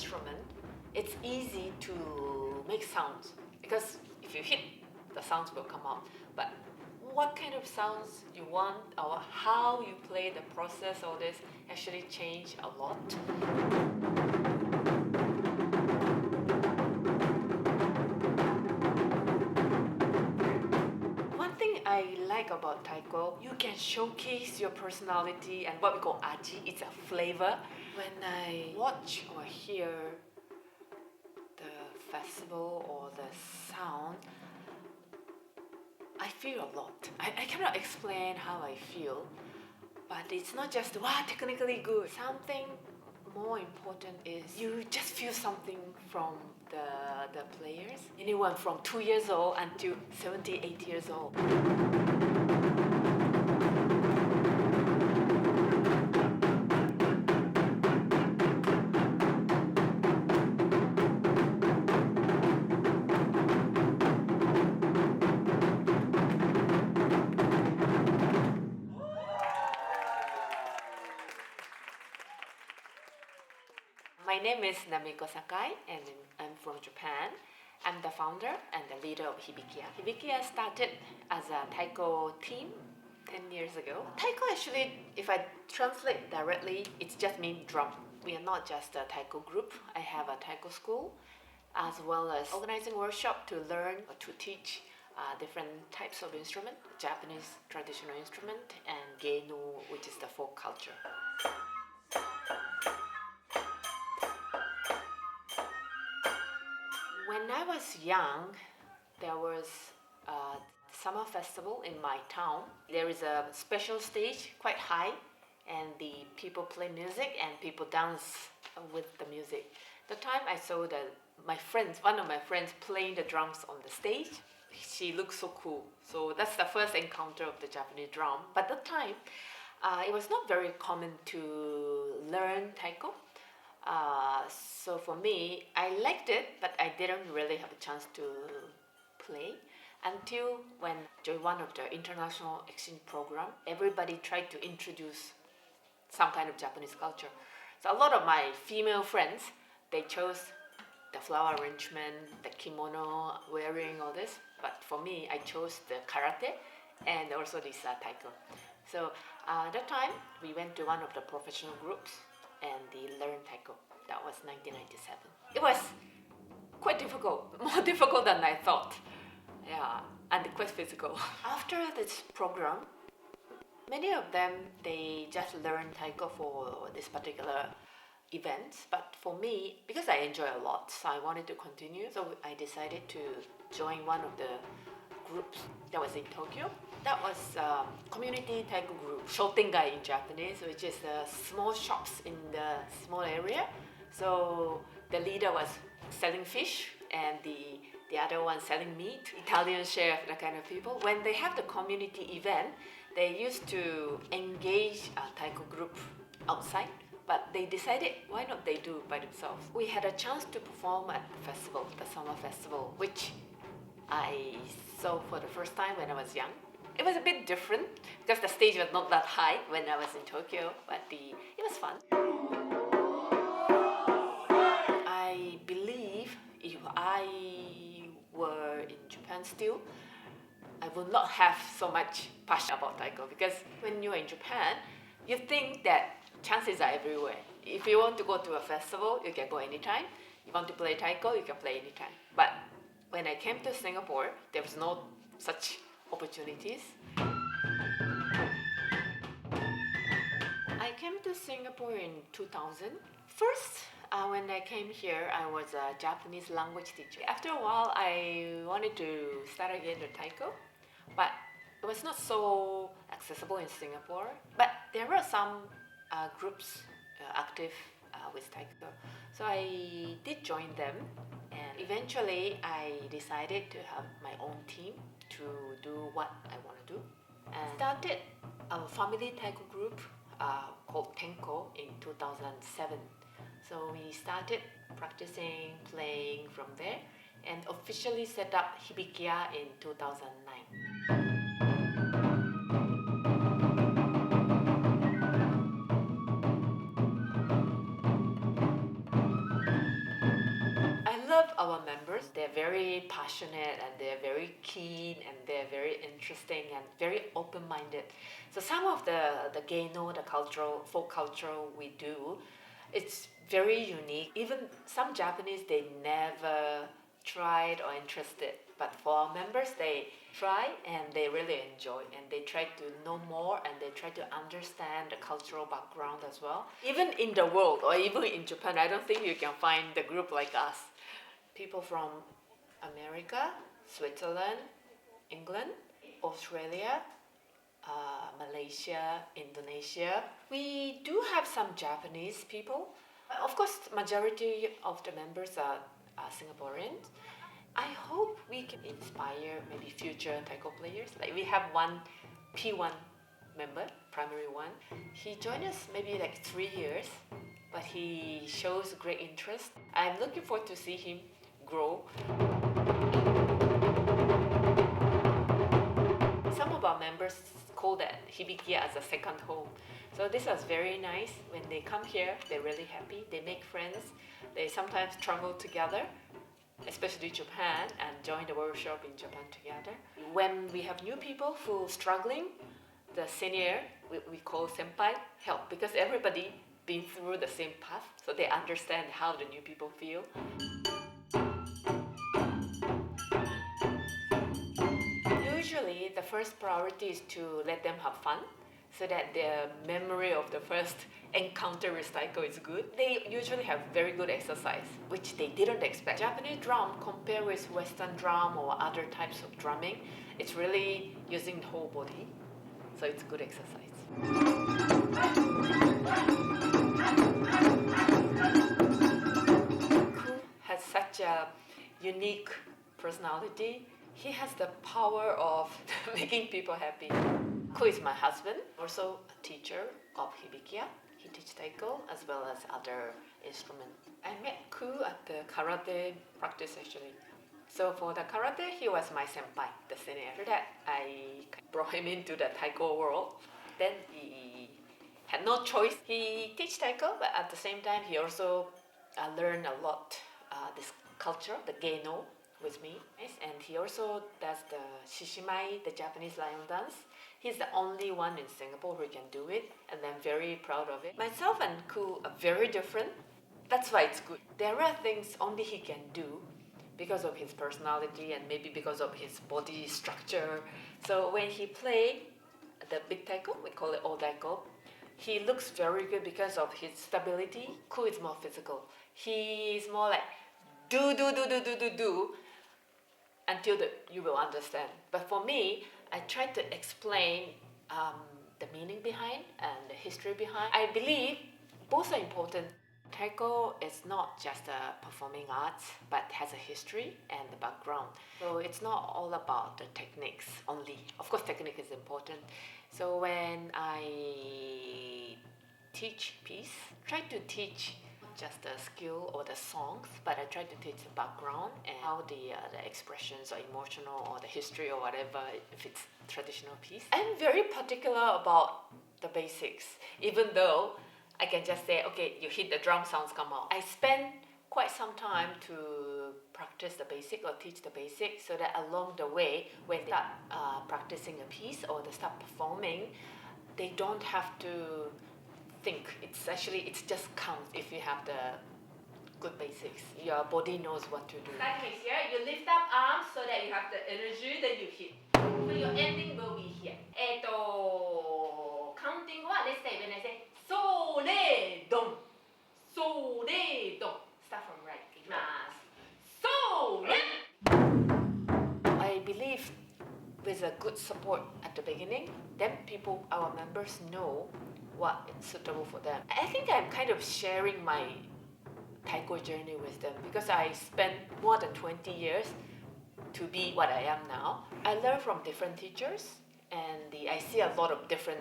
instrument, it's easy to make sounds because if you hit, the sounds will come out. But what kind of sounds you want or how you play, the process, all this actually change a lot. One thing I like about Taiko, you can showcase your personality and what we call aji, it's a flavor. When I watch or hear the festival or the sound, I feel a lot. I cannot explain how I feel, but it's not just, wow, technically good. Something more important is you just feel something from the players. Anyone from 2 years old until 78 years old. My name is Namiko Sakai and I'm from Japan. I'm the founder and the leader of Hibikiya. Hibikiya started as a Taiko team 10 years ago. Taiko actually, if I translate directly, it's just mean drum. We are not just a Taiko group. I have a Taiko school as well as organizing workshop to learn or to teach different types of instrument, Japanese traditional instrument and geinu, which is the folk culture. When I was young, there was a summer festival in my town. There is a special stage, quite high, and the people play music and people dance with the music. The time I saw one of my friends playing the drums on the stage, she looked so cool. So that's the first encounter of the Japanese drum. But at the time, it was not very common to learn Taiko. So for me, I liked it, but I didn't really have a chance to play until when during one of the international exchange program, everybody tried to introduce some kind of Japanese culture. So a lot of my female friends, they chose the flower arrangement, the kimono wearing, all this. But for me, I chose the karate and also this Taiko. So at that time, we went to one of the professional groups and they learned Taiko. That was 1997. It was quite difficult, more difficult than I thought. Yeah, and quite physical. After this program, many of them, they just learned Taiko for this particular event. But for me, because I enjoy a lot, so I wanted to continue. So I decided to join one of the groups that was in Tokyo. That was community Taiko group, shotengai in Japanese, which is small shops in the small area. So the leader was selling fish and the other one selling meat, Italian chef, that kind of people. When they have the community event, they used to engage a Taiko group outside, but they decided why not they do by themselves. We had a chance to perform at the festival, the summer festival, which I saw for the first time when I was young. It was a bit different because the stage was not that high when I was in Tokyo, but it was fun. I believe if I were in Japan still, I would not have so much passion about Taiko because when you're in Japan, you think that chances are everywhere. If you want to go to a festival, you can go anytime. You want to play Taiko, you can play anytime. But when I came to Singapore, there was no such opportunities. I came to Singapore in 2000. First, when I came here, I was a Japanese language teacher. After a while, I wanted to start again with Taiko, but it was not so accessible in Singapore. But there were some groups active with Taiko. So I did join them, and eventually I decided to have my own team to do what I want to do. And started a family Taiko group called Tenko in 2007. So we started practicing, playing from there, and officially set up Hibikiya in 2009. very passionate and they're very keen and they're very interesting and very open-minded. So some of the geino, the folk culture we do, it's very unique. Even some Japanese, they never tried or interested. But for our members, they try and they really enjoy and they try to know more and they try to understand the cultural background as well. Even in the world or even in Japan, I don't think you can find the group like us. People from America, Switzerland, England, Australia, Malaysia, Indonesia. We do have some Japanese people. Of course, majority of the members are Singaporeans. I hope we can inspire maybe future taiko players. Like we have one P1 member, primary one. He joined us maybe like 3 years, but he shows great interest. I'm looking forward to see him grow. Some of our members call that Hibikiya as a second home. So this was very nice. When they come here, they're really happy. They make friends. They sometimes travel together, especially Japan, and join the workshop in Japan together. When we have new people who are struggling, the senior, we call senpai, help because everybody been through the same path, so they understand how the new people feel. Usually, the first priority is to let them have fun, so that their memory of the first encounter with taiko is good. They usually have very good exercise, which they didn't expect. Japanese drum, compared with Western drum or other types of drumming, it's really using the whole body, so it's good exercise. Ku has such a unique personality. He has the power of making people happy. Ku is my husband, also a teacher of Hibikiya. He teaches taiko as well as other instruments. I met Ku at the karate practice actually. So for the karate, he was my senpai, the senior. After that, I brought him into the taiko world. Then he had no choice. He teaches taiko, but at the same time, he also learned a lot this culture, the geino, with me. And he also does the shishimai, the Japanese lion dance. He's the only one in Singapore who can do it, and I'm very proud of it. Myself and Ku are very different. That's why it's good. There are things only he can do because of his personality and maybe because of his body structure. So when he play the big taiko, we call it old taiko, he looks very good because of his stability. Ku is more physical. He is more like do until you will understand. But for me, I try to explain the meaning behind and the history behind. I believe both are important. Taiko is not just a performing arts, but has a history and the background. So it's not all about the techniques only. Of course, technique is important. So when I teach piece, try to teach just the skill or the songs, but I try to teach the background and how the expressions are emotional or the history or whatever, if it's traditional piece. I'm very particular about the basics, even though I can just say, okay, you hit the drum, sounds come out. I spend quite some time to practice the basic or teach the basic so that along the way, when they start practicing a piece or they start performing, they don't have to think. It just counts if you have the good basics. Your body knows what to do. Like here, you lift up arms so that you have the energy, then you hit. So your ending will be here. Counting what? Let's say when I say so re don, so re don. Start from right. So re. I believe with a good support at the beginning, then our members know what is suitable for them. I think I'm kind of sharing my taiko journey with them because I spent more than 20 years to be what I am now. I learn from different teachers and I see a lot of different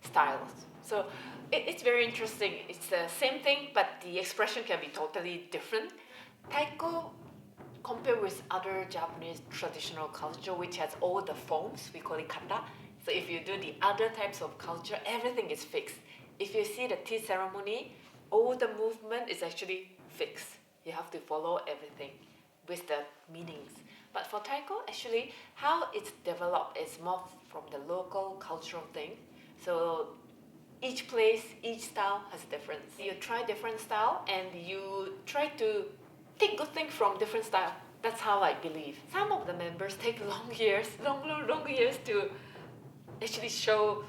styles. So it's very interesting. It's the same thing, but the expression can be totally different. Taiko, compared with other Japanese traditional culture, which has all the forms, we call it kata. So if you do the other types of culture, everything is fixed. If you see the tea ceremony, all the movement is actually fixed. You have to follow everything. with the meanings. But for Taiko, actually, how it's developed is more from the local cultural thing. So each place, each style has a difference. You try different style and you try to take good things from different style. That's how I believe. Some of the members take long years to actually show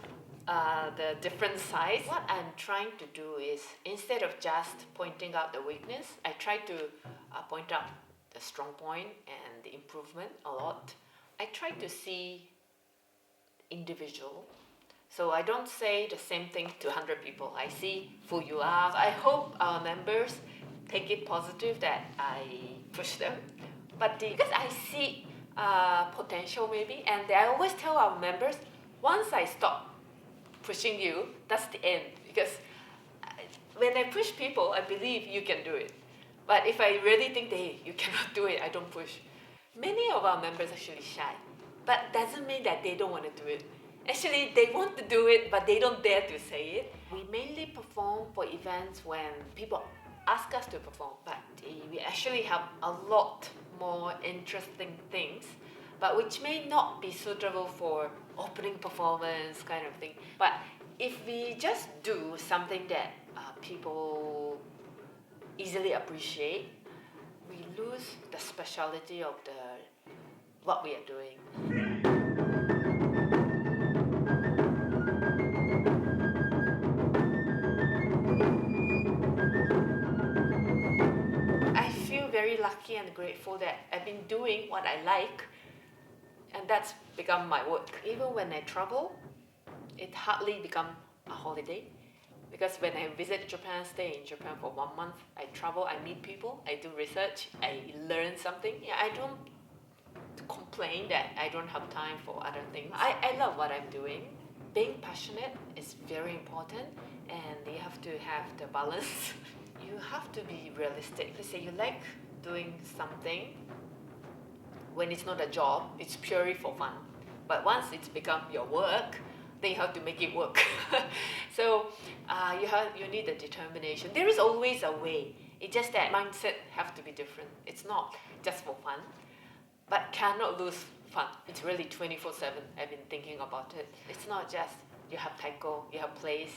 the different sides. What I'm trying to do is, instead of just pointing out the weakness, I try to point out the strong point and the improvement a lot. I try to see individual. So I don't say the same thing to 100 people. I see who you are. I hope our members take it positive that I push them. But because I see potential maybe, and I always tell our members, once I stop pushing you, that's the end. Because when I push people, I believe you can do it. But if I really think that hey, you cannot do it, I don't push. Many of our members are actually shy, but doesn't mean that they don't want to do it. Actually, they want to do it, but they don't dare to say it. We mainly perform for events when people ask us to perform, but we actually have a lot more interesting things, but which may not be suitable for opening performance kind of thing. But if we just do something that people easily appreciate, we lose the speciality of what we are doing. I feel very lucky and grateful that I've been doing what I like, and that's become my work. Even when I travel, it hardly become a holiday. Because when I visit Japan, stay in Japan for 1 month, I travel, I meet people, I do research, I learn something. Yeah, I don't complain that I don't have time for other things. I love what I'm doing. Being passionate is very important, and you have to have the balance. You have to be realistic. Let's say you like doing something when it's not a job, it's purely for fun. But once it's become your work, then you have to make it work. So you need the determination. There is always a way. It's just that mindset have to be different. It's not just for fun, but cannot lose fun. It's really 24/7. I've been thinking about it. It's not just you have taiko, you have place,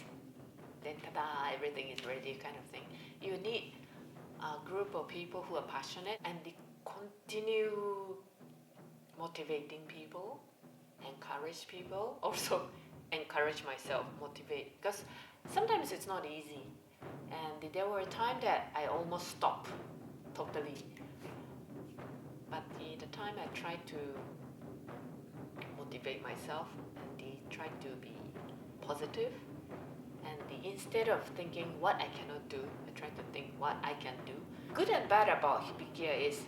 then ta-da, everything is ready kind of thing. You need a group of people who are passionate and they continue motivating people, encourage people, also encourage myself, motivate. Because sometimes it's not easy. And there were a time that I almost stopped totally. But the time I tried to motivate myself and tried to be positive. And instead of thinking what I cannot do, I try to think what I can do. Good and bad about Hibikiya is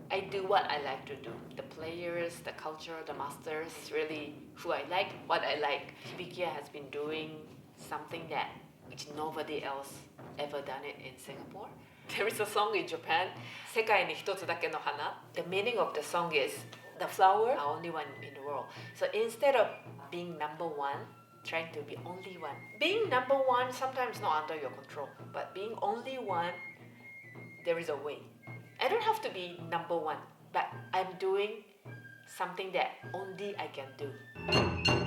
I do what I like to do. The players, the culture, the masters, really who I like, what I like. Hibikiya has been doing something that which nobody else ever done it in Singapore. There is a song in Japan, 世界に一つだけの花. The meaning of the song is the flower are only one in the world. So instead of being number one, trying to be only one. Being number one sometimes not under your control, but being only one, there is a way. I don't have to be number one, but I'm doing something that only I can do.